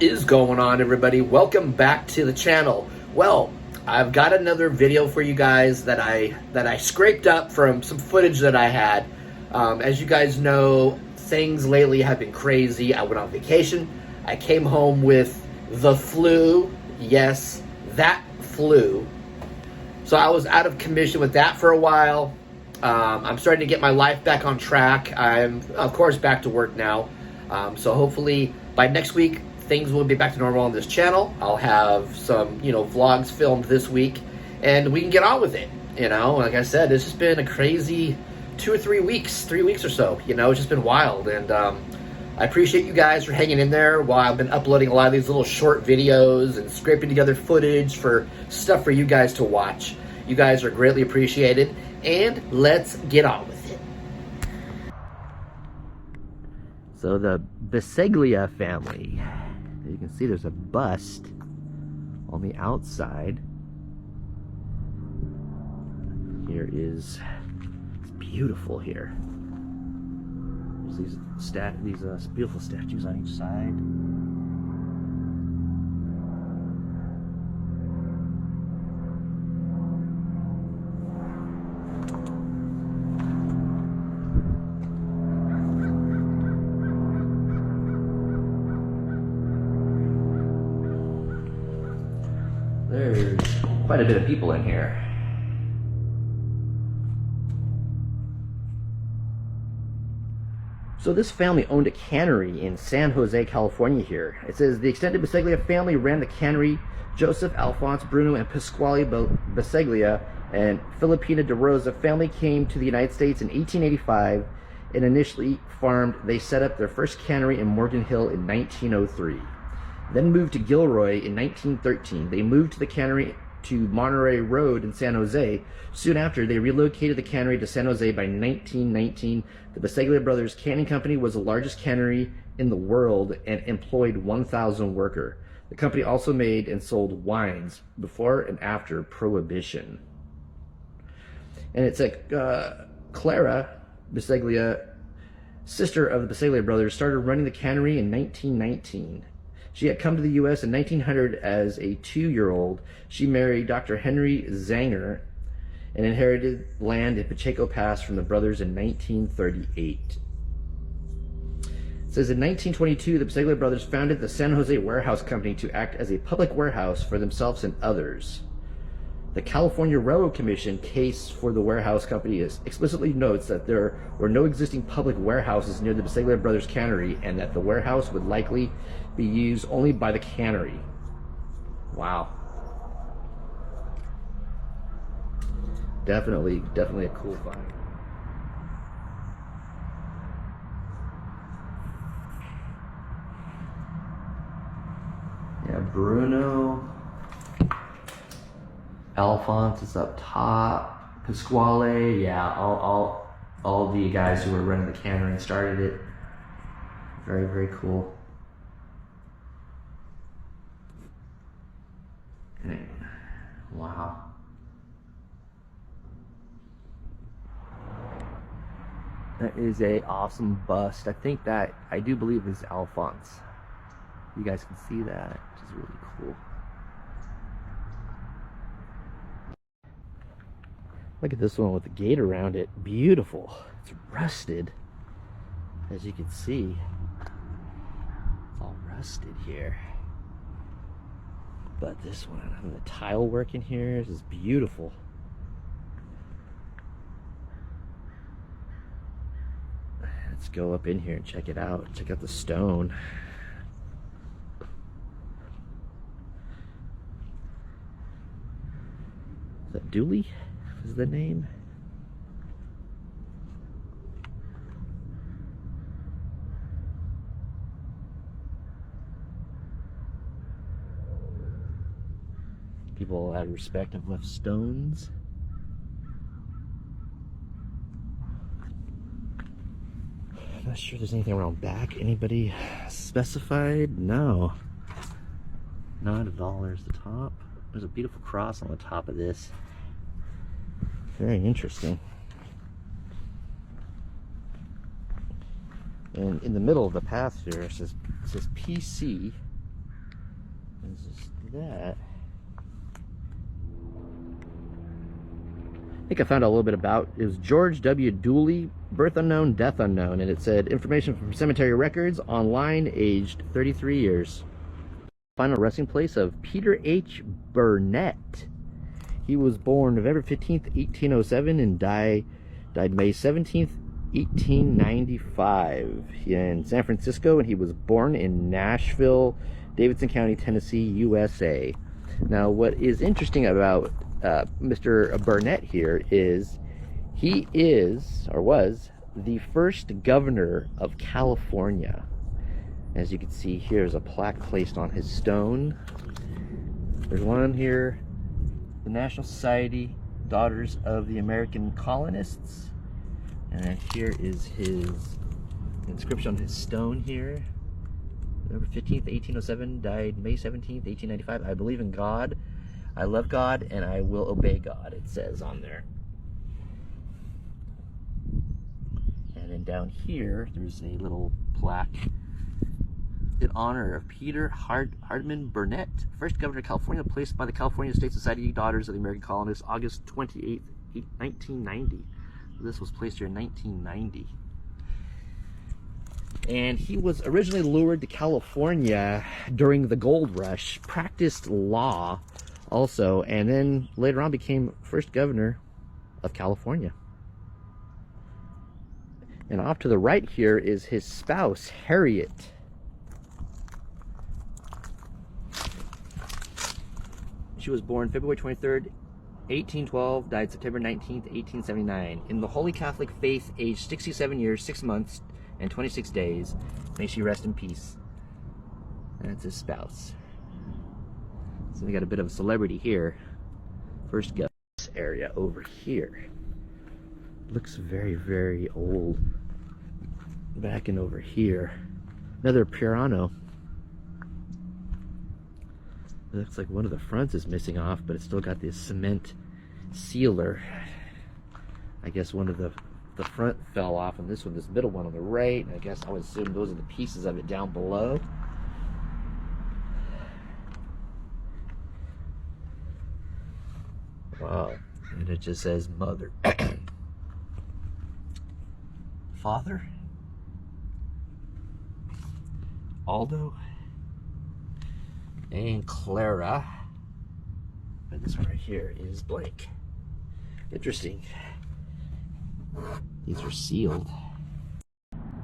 is going on, everybody? Welcome back to the channel. Well, I've got another video for you guys that I scraped up from some footage that I had. As you guys know, things lately have been crazy. I went on vacation. I came home with the flu. Yes, that flu. So I was out of commission with that for a while. I'm starting to get my life back on track. I'm, of course, back to work now. So hopefully by next week, things will be back to normal on this channel. I'll have some, vlogs filmed this week, and we can get on with it. Like I said, it's just been a crazy 2 or 3 weeks, 3 weeks or so. It's just been wild, and I appreciate you guys for hanging in there while I've been uploading a lot of these little short videos and scraping together footage for stuff for you guys to watch. You guys are greatly appreciated, and let's get on with it. So the Biseglia family, you can see there's a bust on the outside. Here is, it's beautiful here. There's these beautiful statues on each side. There's quite a bit of people in here. So this family owned a cannery in San Jose, California here. It says the extended Biseglia family ran the cannery. Joseph, Alphonse, Bruno, and Pasquale Biseglia and Filipina de Rosa family came to the United States in 1885 and initially farmed. They set up their first cannery in Morgan Hill in 1903. Then moved to Gilroy in 1913. They moved to the cannery to Monterey Road in San Jose. Soon after, they relocated the cannery to San Jose by 1919. The Biseglia Brothers Canning Company was the largest cannery in the world and employed 1,000 workers. The company also made and sold wines before and after Prohibition. And it's Clara Biseglia, sister of the Biseglia Brothers, started running the cannery in 1919. She had come to the U.S. in 1900 as a 2-year-old. She married Dr. Henry Zanger and inherited land in Pacheco Pass from the brothers in 1938. It says in 1922, the Biseglia brothers founded the San Jose Warehouse Company to act as a public warehouse for themselves and others. The California Railroad Commission case for the warehouse company explicitly notes that there were no existing public warehouses near the Biseglia Brothers cannery and that the warehouse would likely be used only by the cannery. Wow. Definitely a cool find. Yeah, Bruno. Alphonse is up top. Pasquale, yeah, all the guys who were running the cannery and started it. Very, very cool. Wow. That is a awesome bust. I do believe is Alphonse. You guys can see that, which is really cool. Look at this one with the gate around it. Beautiful. It's rusted, as you can see. It's all rusted here. But this one, and the tile work in here is beautiful. Let's go up in here and check it out. Check out the stone. Is that Dooley? Is the name? People out of respect have left stones. I'm not sure there's anything around back. Anybody specified? No. Not at all. There's the top. There's a beautiful cross on the top of this. Very interesting. And in the middle of the path here, it says PC Let's just do that. I think I found out a little bit about, it was George W. Dooley, birth unknown, death unknown, and it said information from cemetery records, online, aged 33 years. Final resting place of Peter H. Burnett. He was born November 15th, 1807 and died May 17th, 1895 in San Francisco, and he was born in Nashville, Davidson County, Tennessee, USA. Now, what is interesting about Mr. Burnett here is he is, or was, the first governor of California. As you can see, here's a plaque placed on his stone. There's one here, the National Society, Daughters of the American Colonists. And then here is his inscription on his stone here. November 15th, 1807, died May 17th, 1895. I believe in God. I love God and I will obey God, it says on there. And then down here, there's a little plaque in honor of Peter Hardman Burnett, first governor of California, placed by the California State Society, Daughters of the American Colonists, August 28th, 1990. This was placed here in 1990. And he was originally lured to California during the gold rush, practiced law also, and then later on became first governor of California. And off to the right here is his spouse, Harriet. She was born February 23rd, 1812, died September 19th, 1879. In the Holy Catholic faith, aged 67 years, 6 months, and 26 days. May she rest in peace. And that's his spouse. So we got a bit of a celebrity here. First go this area over here. Looks very, very old. Back in over here. Another piano. It looks like one of the fronts is missing off, but it's still got this cement sealer. I guess one of the front fell off, and this middle one on the right. I guess I would assume those are the pieces of it down below. Wow. And it just says mother. Father? Aldo? And Clara. And this one right here is blank. Interesting. These are sealed.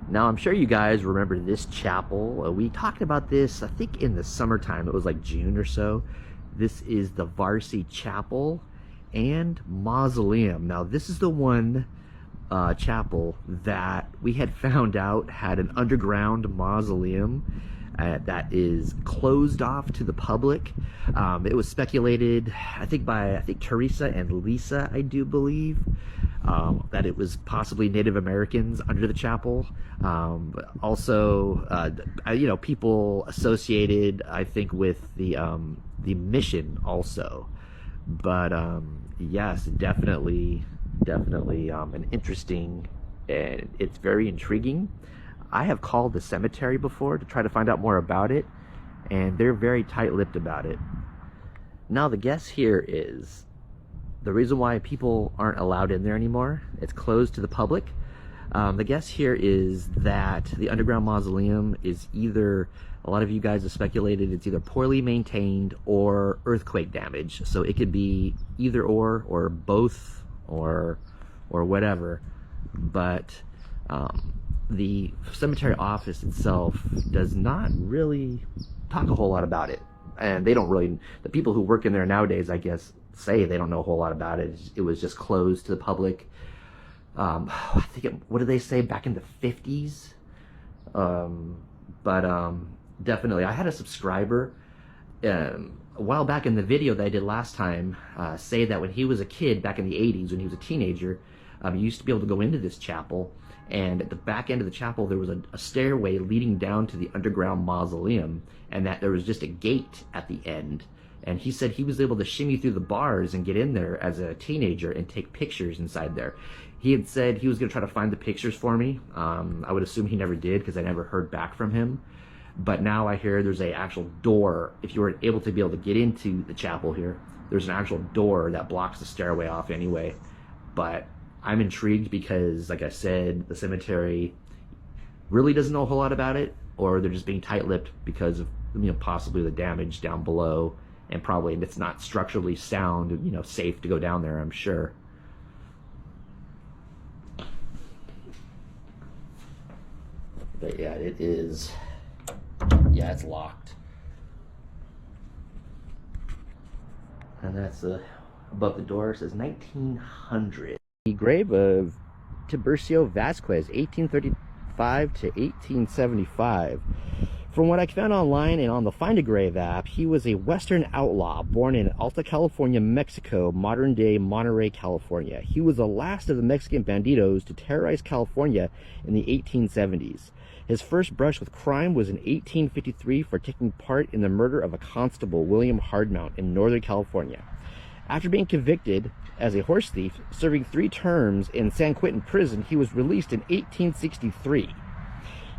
Now, I'm sure you guys remember this chapel. We talked about this, I think, in the summertime. It was like June or so. This is the Varsity Chapel and Mausoleum. Now, this is the one chapel that we had found out had an underground mausoleum that is closed off to the public. It was speculated, I think by Teresa and Lisa, I do believe, that it was possibly Native Americans under the chapel. Also, you know, people associated, I think, with the mission also. But yes, definitely an interesting, and it's very intriguing. I have called the cemetery before to try to find out more about it, and they're very tight-lipped about it. Now, the guess here is the reason why people aren't allowed in there anymore. It's closed to the public. The guess here is that the underground mausoleum is either, a lot of you guys have speculated, it's either poorly maintained or earthquake damage. So it could be either or both, or whatever. But the cemetery office itself does not really talk a whole lot about it. And they don't really, the people who work in there nowadays, I guess, say they don't know a whole lot about it. It was just closed to the public. I think what did they say, back in the 50s? Definitely, I had a subscriber a while back in the video that I did last time say that when he was a kid back in the 80s, when he was a teenager, he used to be able to go into this chapel, and at the back end of the chapel there was a stairway leading down to the underground mausoleum, and that there was just a gate at the end. And he said he was able to shimmy through the bars and get in there as a teenager and take pictures inside there. He had said he was going to try to find the pictures for me. I would assume he never did, because I never heard back from him. But now I hear there's a actual door. If you were able to be able to get into the chapel here, there's an actual door that blocks the stairway off anyway. But I'm intrigued because, like I said, the cemetery really doesn't know a whole lot about it, or they're just being tight-lipped because of, you know, possibly the damage down below, and probably it's not structurally sound, you know, safe to go down there, I'm sure. But yeah, it is. Yeah, it's locked. And that's above the door. It says 1900. The grave of Tiburcio Vasquez, 1835 to 1875. From what I found online and on the Find a Grave app, he was a Western outlaw born in Alta California, Mexico, modern-day Monterey, California. He was the last of the Mexican bandidos to terrorize California in the 1870s. His first brush with crime was in 1853 for taking part in the murder of a constable, William Hardmount, in Northern California. After being convicted as a horse thief, serving 3 terms in San Quentin prison, he was released in 1863.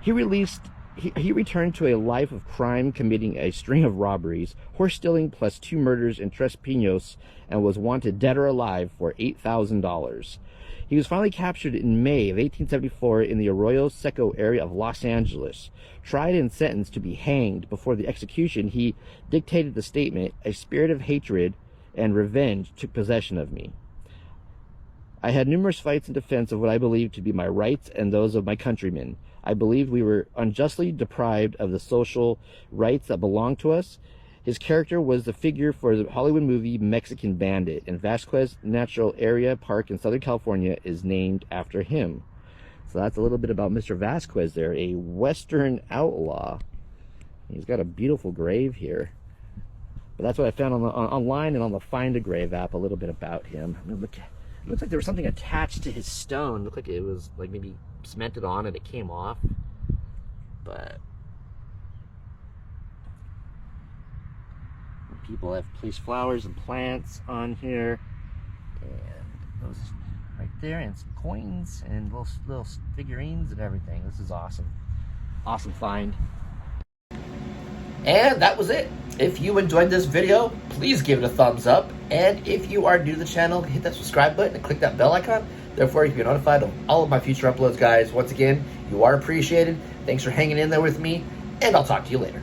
He returned to a life of crime, committing a string of robberies, horse stealing plus 2 murders in Tres Pinos, and was wanted dead or alive for $8,000. He was finally captured in May of 1874 in the Arroyo Seco area of Los Angeles. Tried and sentenced to be hanged. Before the execution, he dictated the statement, "A spirit of hatred and revenge took possession of me. I had numerous fights in defense of what I believed to be my rights and those of my countrymen. I believed we were unjustly deprived of the social rights that belonged to us." His character was the figure for the Hollywood movie Mexican Bandit, and Vasquez Natural Area Park in Southern California is named after him. So that's a little bit about Mr. Vasquez there, a Western outlaw. He's got a beautiful grave here. But that's what I found on online and on the Find a Grave app, a little bit about him. I mean, look, it looks like there was something attached to his stone. It looked like it was like maybe cemented on and it came off. But people have placed flowers and plants on here, and those right there, and some coins and little figurines and everything. This is awesome. Awesome find. And that was it. If you enjoyed this video, please give it a thumbs up. And if you are new to the channel, hit that subscribe button and click that bell icon. Therefore, you can be notified of all of my future uploads, guys. Once again, you are appreciated. Thanks for hanging in there with me, and I'll talk to you later.